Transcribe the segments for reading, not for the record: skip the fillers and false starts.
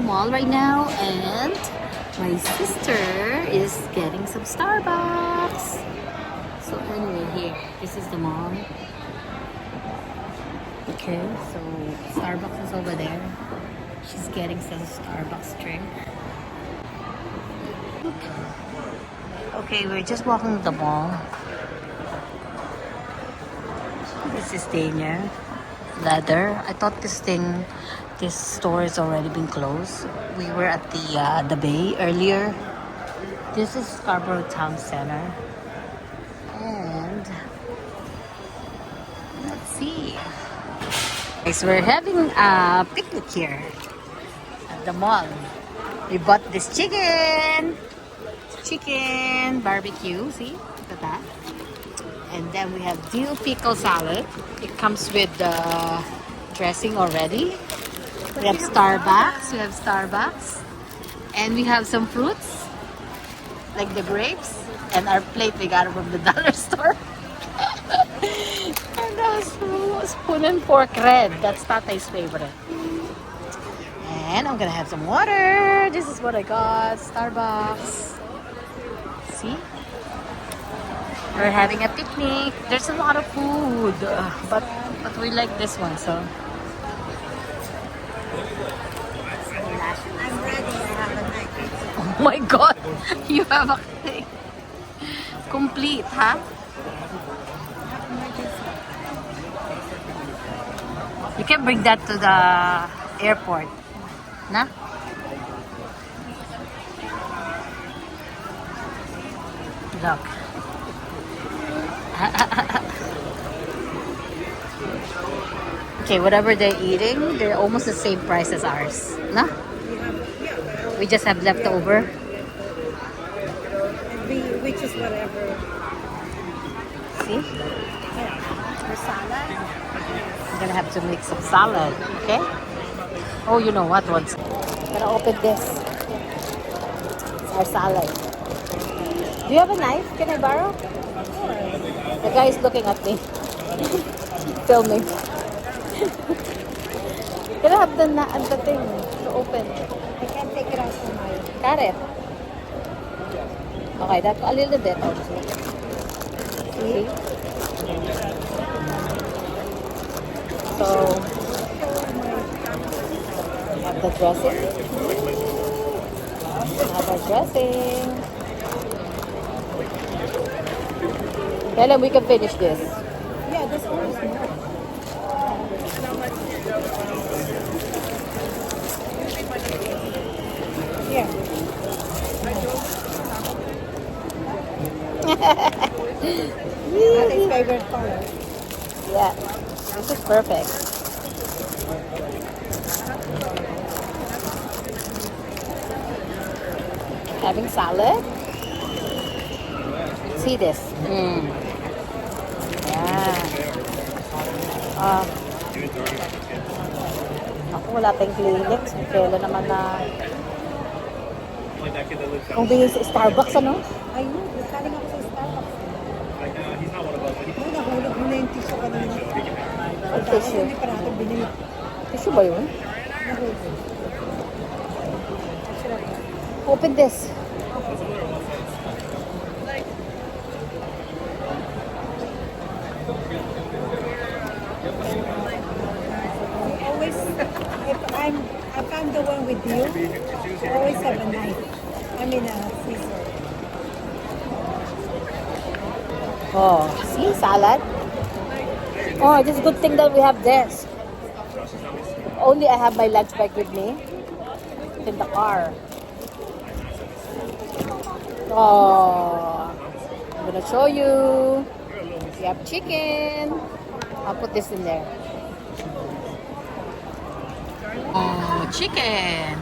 mall right now, and my sister is getting some Starbucks. So anyway, here, this is the mall. Okay, so Starbucks is over there. She's getting some Starbucks drink. Okay, we're just walking to the mall. This is Dania. Leather. I thought this store has already been closed. We were at the Bay earlier. This is Scarborough Town Center. And let's see. Guys, we're having a picnic here at the mall. We bought this chicken barbecue. See, look at that. And then we have dill pickle salad. It comes with the dressing already. We have Starbucks. And we have some fruits, like the grapes. And our plate, we got it from the dollar store. And a spoon and fork red. That's Tatay's favorite. And I'm gonna have some water. This is what I got. Starbucks. See? We're having a picnic. There's a lot of food, but we like this one, so. I'm ready. I have a knife. Oh my God, you have a thing. Complete, huh? You can bring that to the airport, na? Look. Okay, whatever they're eating, they're almost the same price as ours. No? We just have leftover. Which is whatever. See? The salad. I'm gonna have to make some salad, okay? Oh, you know what? I'm gonna open this. It's our salad. Do you have a knife? Can I borrow? The guy is looking at me. Filming. Can I have the thing to open? I can take it out from my... Got it. Okay, that's a little bit also. See? So, we have the dressing. We have our dressing. Tell them we can finish this. Yeah, this one is more. Yeah. That's his favorite color. Yeah, this is perfect. Having salad. See this? Yeah. Ako, wala tayong Kleenex. Kailan naman na... Kung bigay sa Starbucks, ano? Ayun, nakaling ako sa Starbucks. Ay, nahulog mo na yung tissue kanina. Ang tissue. Hindi pa natin binili. Tissue ba yun? Nahulog. Open this. Always, if I'm the one with you, always have a knife. I mean a scissor. Oh, see? Salad. Oh, it's a good thing that we have this. Only I have my lunch bag with me. In the car. Oh, I'm gonna show you. We have chicken. I'll put this in there. Oh, chicken.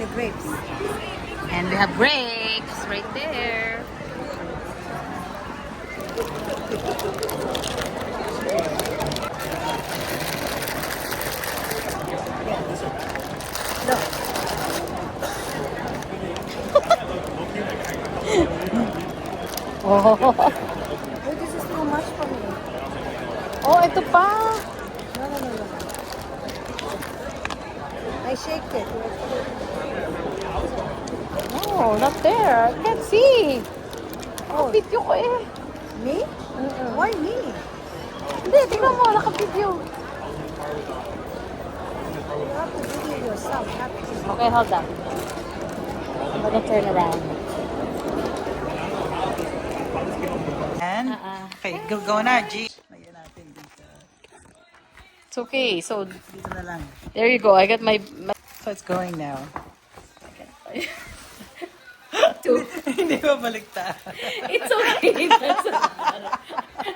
The grapes. And we have grapes right there. Look. Oh. Oh, this is too much for me. Oh, ito pa. No. I shake it. No, not there. I can't see. Oh, Video ko eh. me? Why me? Hindi, tingnan mo. Naka-video. You have to video yourself, not me. Okay, hold on. I'm gonna turn around. And, okay, go na, G. Lagyan natin dito. It's okay. So, Dito na lang. there you go. I got my So it's going now. two. Hindi ba balikta? It's okay. That's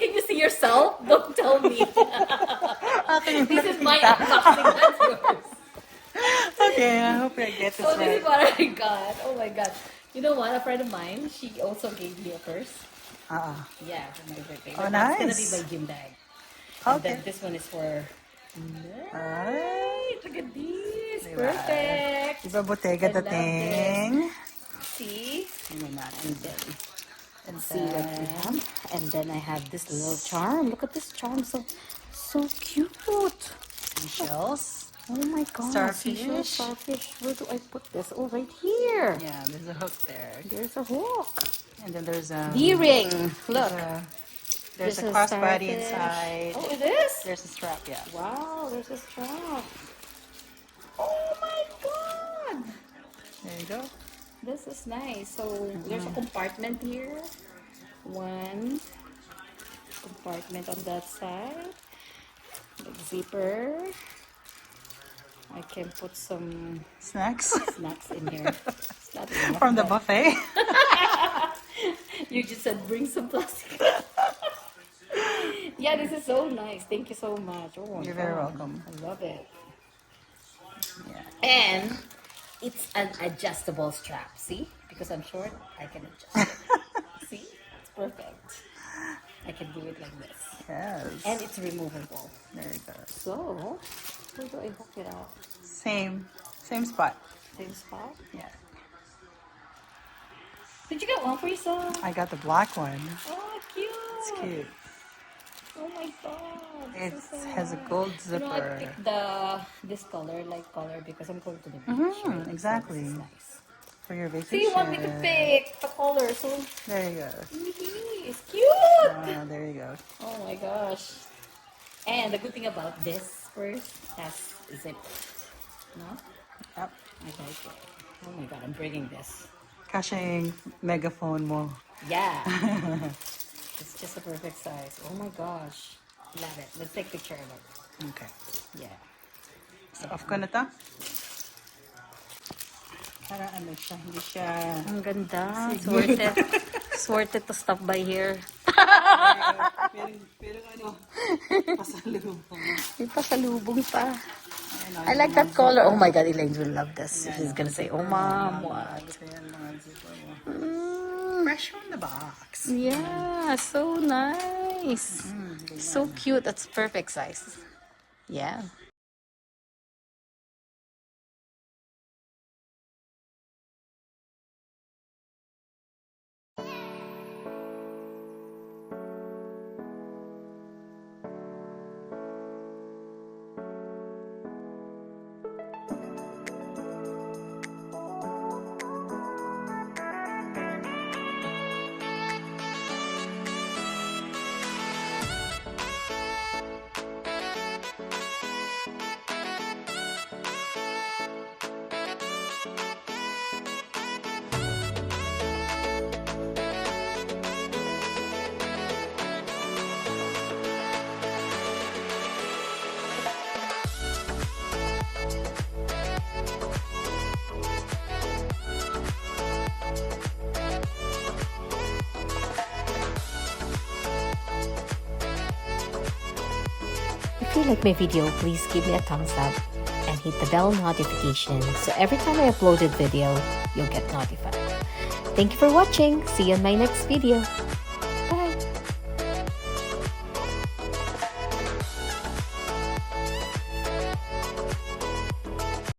Can you see yourself? Don't tell me. This is my unboxing. That's yours. Okay, I hope I get this So this is right. what I got. Oh my god. You know what? A friend of mine, she also gave me a purse. Yeah, for my birthday. Oh, But it's gonna be nice. my gym bag. And Okay. then this one is for... Alright. Look at this. Diba? Perfect. Diba bottega I love dating? See? Tingnan natin din. And See what we have. And then I have this little charm. Look at this charm. So cute. Seashells. Oh my god. Starfish. Seashell, starfish. Where do I put this? Oh, right here. Yeah, there's a hook there. There's a hook. And then there's a... D-ring. Look. There's This a is crossbody starfish. inside. Oh, it is? There's a strap, yeah. Wow, there's a strap. Oh my god. There you go. This is nice. So there's a compartment here. One compartment on that side. Like zipper. I can put some Snacks snacks in here. It's not enough, from the but buffet. you just said bring some plastic. Yeah, this is so nice. Thank you so much. Oh, You're very God. welcome. I love it. Yeah. And it's an adjustable strap. See? Because I'm short, I can adjust it. See? It's perfect. I can do it like this. Yes. And it's removable. There you go. So, where do I hook it up? Same spot. Same spot? Yeah. Did you get one for yourself? I got the black one. Oh, cute. It's cute. Oh my god. It this is so has a nice. gold You know, I zipper. picked this color, light color, because I'm going to the beach. Mhm, right? exactly. So this is nice. For your vacation. See, you want me to pick the color, so There you go. it's cute. There you go. Oh my gosh. And the good thing about this purse has zip. No? Yep. I like it. Oh my god, I'm bringing this. Kasha yung megaphone mo. Yeah. It's just a perfect size. Oh my gosh. Love it. Let's take a picture of it. Okay. Yeah. So, off ko na to. Para ano siya, hindi siya... Ang ganda. It's worth it. It's worth it to stop by here. Pero ano, pasalubong. May pasalubong pa. I like that color. Oh my god, Elaine will love this. She's gonna say, oh mom, what? Ayan, mga zipper mo. Mm, Fresh from the box. yeah, so nice. So cute. That's perfect size. Yeah. If you like my video, please give me a thumbs up and hit the bell notification so every time I upload a video, you'll get notified. Thank you for watching. See you in my next video.